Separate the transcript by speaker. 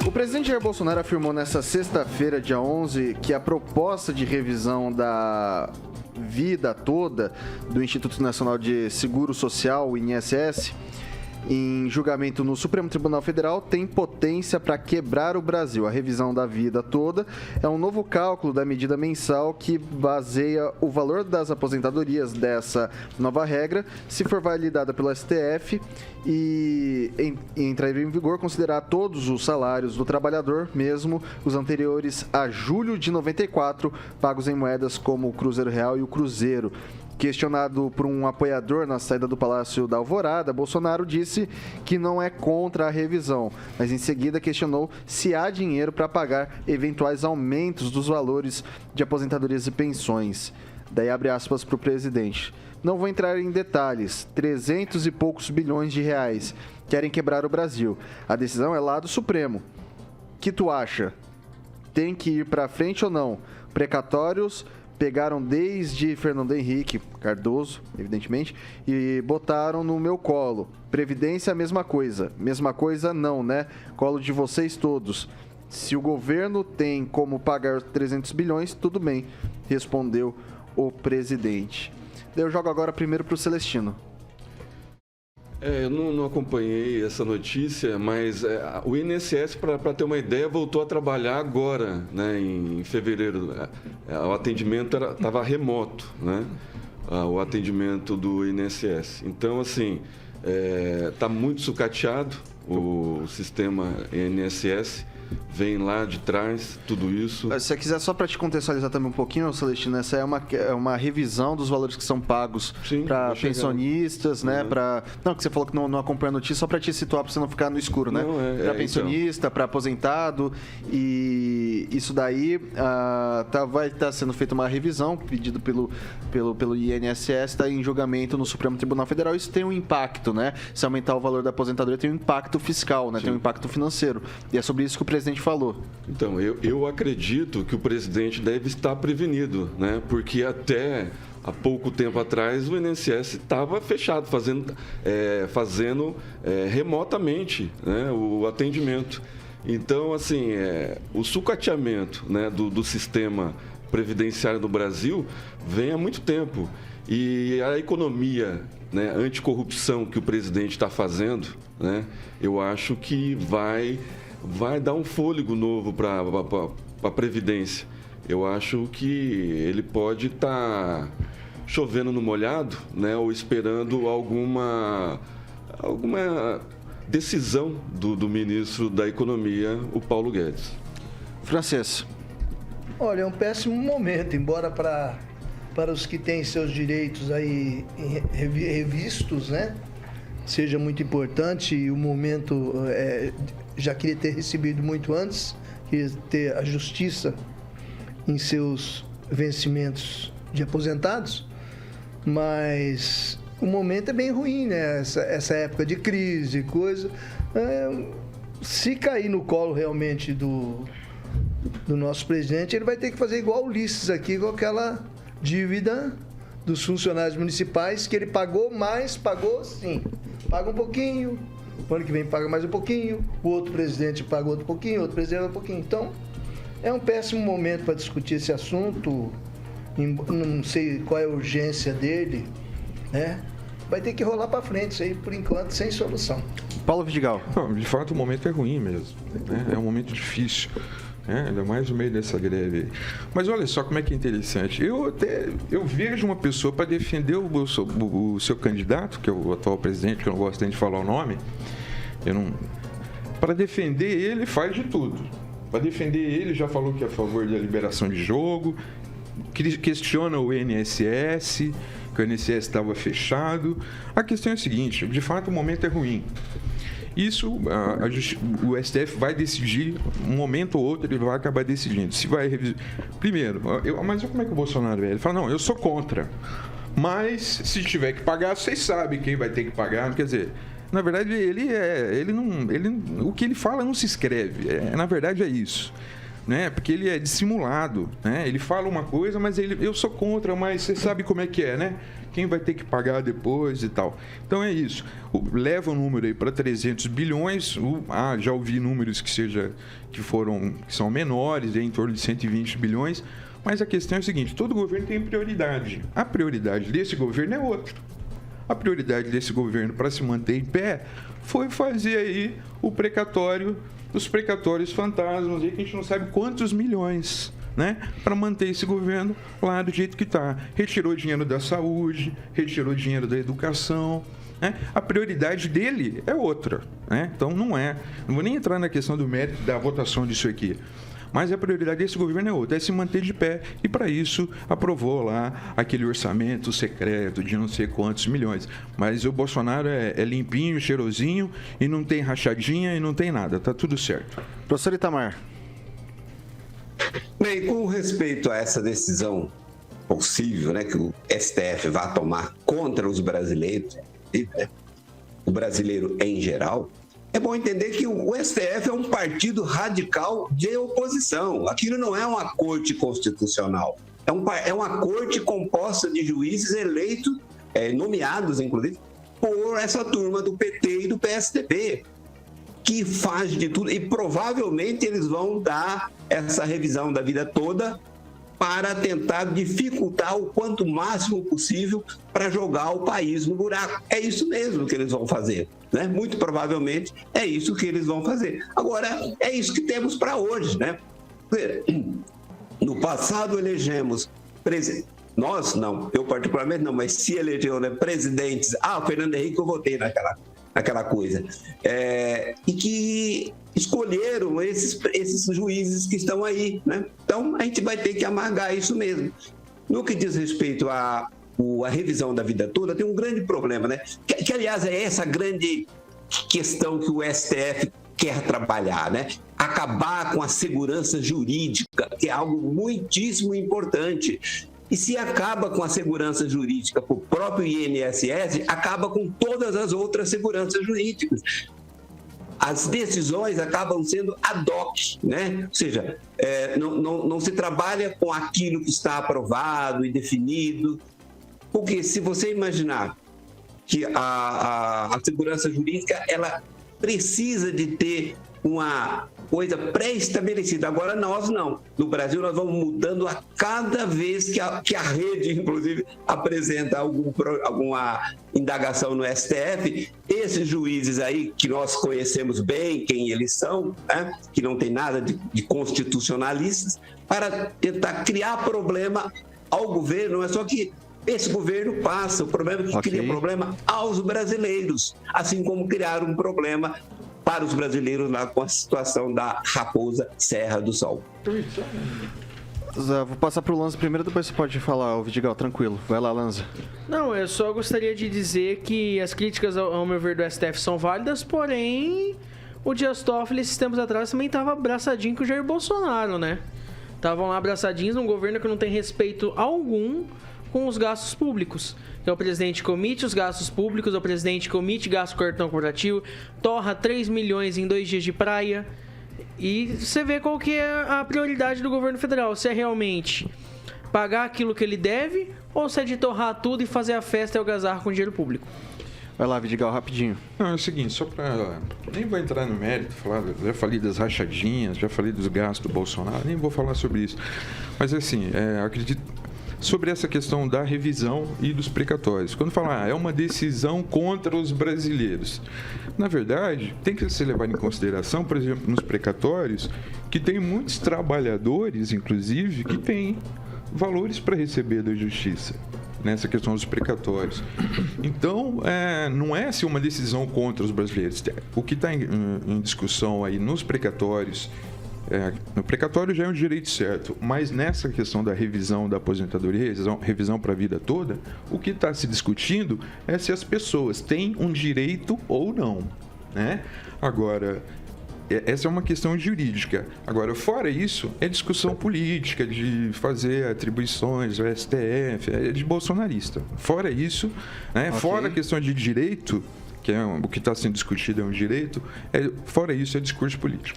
Speaker 1: O presidente Jair Bolsonaro afirmou nesta sexta-feira, dia 11, que a proposta de revisão da vida toda do Instituto Nacional de Seguro Social, o INSS, em julgamento no Supremo Tribunal Federal, tem potência para quebrar o Brasil. A revisão da vida toda é um novo cálculo da medida mensal que baseia o valor das aposentadorias dessa nova regra, se for validada pelo STF e entrar em vigor, considerar todos os salários do trabalhador, mesmo os anteriores a julho de 94, pagos em moedas como o Cruzeiro Real e o Cruzeiro. Questionado por um apoiador na saída do Palácio da Alvorada, Bolsonaro disse que não é contra a revisão, mas em seguida questionou se há dinheiro para pagar eventuais aumentos dos valores de aposentadorias e pensões. Daí abre aspas para o presidente. Não vou entrar em detalhes, 300 e poucos bilhões de reais. Querem quebrar o Brasil. A decisão é lá do Supremo. Que tu acha? Tem que ir para frente ou não? Precatórios pegaram desde Fernando Henrique Cardoso, evidentemente, e botaram no meu colo. Previdência, a mesma coisa. Mesma coisa não, né? Colo de vocês todos. Se o governo tem como pagar os 300 bilhões, tudo bem, respondeu o presidente. Eu jogo agora primeiro para o Celestino.
Speaker 2: Eu não acompanhei essa notícia, mas o INSS, para ter uma ideia, voltou a trabalhar agora, né, em fevereiro. O atendimento estava remoto, né, o atendimento do INSS. Então, assim, está muito sucateado o sistema INSS. Vem lá de trás, tudo isso.
Speaker 1: Se você quiser, só para te contextualizar também um pouquinho, Celestino, essa é uma revisão dos valores que são pagos para pensionistas, né? Não, que você falou que não acompanha a notícia, só para te situar, para você não ficar no escuro, né? Para pensionista, para aposentado, e isso daí vai estar sendo feita uma revisão, pedido pelo INSS, está em julgamento no Supremo Tribunal Federal. Isso tem um impacto, né? Se aumentar o valor da aposentadoria, tem um impacto fiscal, né? Tem um impacto financeiro. E é sobre isso que o presidente falou.
Speaker 2: Então, eu acredito que o presidente deve estar prevenido, né? Porque até há pouco tempo atrás o INSS estava fechado, fazendo remotamente, né, o atendimento. Então, assim, o sucateamento, né, do sistema previdenciário do Brasil vem há muito tempo. E a economia, né, anticorrupção que o presidente está fazendo, né, eu acho que vai dar um fôlego novo para a Previdência. Eu acho que ele pode estar chovendo no molhado, né, ou esperando alguma decisão do ministro da Economia, o Paulo Guedes.
Speaker 1: Francês.
Speaker 3: Olha, é um péssimo momento, embora para os que têm seus direitos aí revistos, né, seja muito importante, e o momento já queria ter recebido muito antes, queria ter a justiça em seus vencimentos de aposentados, mas o momento é bem ruim, né? Essa época de crise, coisa. Se cair no colo realmente do nosso presidente, ele vai ter que fazer igual o Ulisses aqui, com aquela dívida dos funcionários municipais, que ele pagou mais, pagou sim. Paga um pouquinho, o ano que vem paga mais um pouquinho, o outro presidente paga outro pouquinho, outro presidente um pouquinho. Então, é um péssimo momento para discutir esse assunto. Não sei qual é a urgência dele, né? Vai ter que rolar para frente isso aí, por enquanto, sem solução.
Speaker 1: Paulo Vidigal.
Speaker 4: Não, de fato, o momento é ruim mesmo, né? É um momento difícil. Ainda mais no meio dessa greve aí. Mas olha só como é que é interessante. Eu vejo uma pessoa para defender o seu candidato, que é o atual presidente, que eu não gosto nem de falar o nome. Para defender ele, faz de tudo. Para defender ele, já falou que é a favor da liberação de jogo, questiona o INSS, que o INSS estava fechado. A questão é a seguinte: de fato, o momento é ruim. Isso, o STF vai decidir, um momento ou outro, ele vai acabar decidindo. Se vai revisar. Primeiro, mas como é que o Bolsonaro é? Ele fala, não, eu sou contra. Mas, se tiver que pagar, vocês sabem quem vai ter que pagar. Quer dizer, na verdade, o que ele fala não se escreve. Na verdade, é isso. né? Porque ele é dissimulado, né? Ele fala uma coisa, mas eu sou contra, mas você sabe como é que é, né? Quem vai ter que pagar depois e tal. Então é isso. Leva o número aí para 300 bilhões. Já ouvi números que são menores, em torno de 120 bilhões. Mas a questão é a seguinte: todo governo tem prioridade. A prioridade desse governo é outra. A prioridade desse governo para se manter em pé foi fazer aí os precatórios fantasmas, aí que a gente não sabe quantos milhões, né, para manter esse governo lá do jeito que está. Retirou dinheiro da saúde, retirou dinheiro da educação, né? A prioridade dele é outra, né? Então não vou nem entrar na questão do mérito da votação disso aqui, mas a prioridade desse governo é outra, é se manter de pé, e para isso aprovou lá aquele orçamento secreto de não sei quantos milhões. Mas o Bolsonaro é limpinho, cheirosinho, e não tem rachadinha e não tem nada, tá tudo certo.
Speaker 1: Professor Itamar.
Speaker 5: Bem, com respeito a essa decisão possível, né, que o STF vai tomar contra os brasileiros, né, o brasileiro em geral, é bom entender que o STF é um partido radical de oposição. Aquilo não é uma corte constitucional. É uma corte composta de juízes eleitos, nomeados, inclusive, por essa turma do PT e do PSDB, que faz de tudo, e provavelmente eles vão dar essa revisão da vida toda para tentar dificultar o quanto máximo possível para jogar o país no buraco. É isso mesmo que eles vão fazer, né? Muito provavelmente é isso que eles vão fazer. Agora, é isso que temos para hoje, né? No passado elegemos nós não, eu particularmente não, mas se elegeu, né, presidentes. O Fernando Henrique eu votei naquela coisa. E que escolheram esses juízes que estão aí, né? Então, a gente vai ter que amargar isso mesmo. No que diz respeito à revisão da vida toda, tem um grande problema, né? Que aliás, é essa grande questão que o STF quer trabalhar, né? Acabar com a segurança jurídica, que é algo muitíssimo importante. E se acaba com a segurança jurídica para o próprio INSS, acaba com todas as outras seguranças jurídicas. As decisões acabam sendo ad hoc, né? Ou seja, não se trabalha com aquilo que está aprovado e definido. Porque se você imaginar que a segurança jurídica ela precisa de ter uma coisa pré-estabelecida. Agora nós não. No Brasil nós vamos mudando a cada vez que a rede, inclusive, apresenta alguma indagação no STF. Esses juízes aí, que nós conhecemos bem quem eles são, né? Que não tem nada de constitucionalistas, para tentar criar problema ao governo. Não é só que esse governo passa, o problema é que cria problema aos brasileiros, assim como criaram um problema para os brasileiros lá com a situação da Raposa Serra do Sol.
Speaker 1: Zé, vou passar para o Lanza primeiro, depois você pode falar, o Vidigal, tranquilo. Vai lá, Lanza.
Speaker 6: Não, eu só gostaria de dizer que as críticas, ao meu ver, do STF são válidas, porém, o Dias Toffoli, esses tempos atrás, também estava abraçadinho com o Jair Bolsonaro, né? Estavam lá abraçadinhos num governo que não tem respeito algum com os gastos públicos. Então, o presidente que omite os gastos públicos, o presidente que omite gasto com cartão corporativo, torra 3 milhões em 2 dias de praia. E você vê qual que é a prioridade do governo federal. Se é realmente pagar aquilo que ele deve, ou se é de torrar tudo e fazer a festa e algazarra com dinheiro público.
Speaker 1: Vai lá, Vidigal, rapidinho.
Speaker 4: Não, é o seguinte, só para... Nem vou entrar no mérito, já falei das rachadinhas, já falei dos gastos do Bolsonaro, nem vou falar sobre isso. Mas assim, acredito... Sobre essa questão da revisão e dos precatórios. Quando fala, é uma decisão contra os brasileiros. Na verdade, tem que ser levado em consideração, por exemplo, nos precatórios, que tem muitos trabalhadores, inclusive, que têm valores para receber da justiça, nessa questão dos precatórios. Então, não é assim, uma decisão contra os brasileiros. O que está em discussão aí nos precatórios, no precatório já é um direito certo, mas nessa questão da revisão da aposentadoria, revisão para a vida toda, o que está se discutindo é se as pessoas têm um direito ou não, né? Agora, essa é uma questão jurídica. Agora, fora isso, é discussão política, de fazer atribuições ao STF, é de bolsonarista. Fora isso, né? Okay. Fora a questão de direito, que é o que está sendo discutido é um direito, fora isso é discurso político.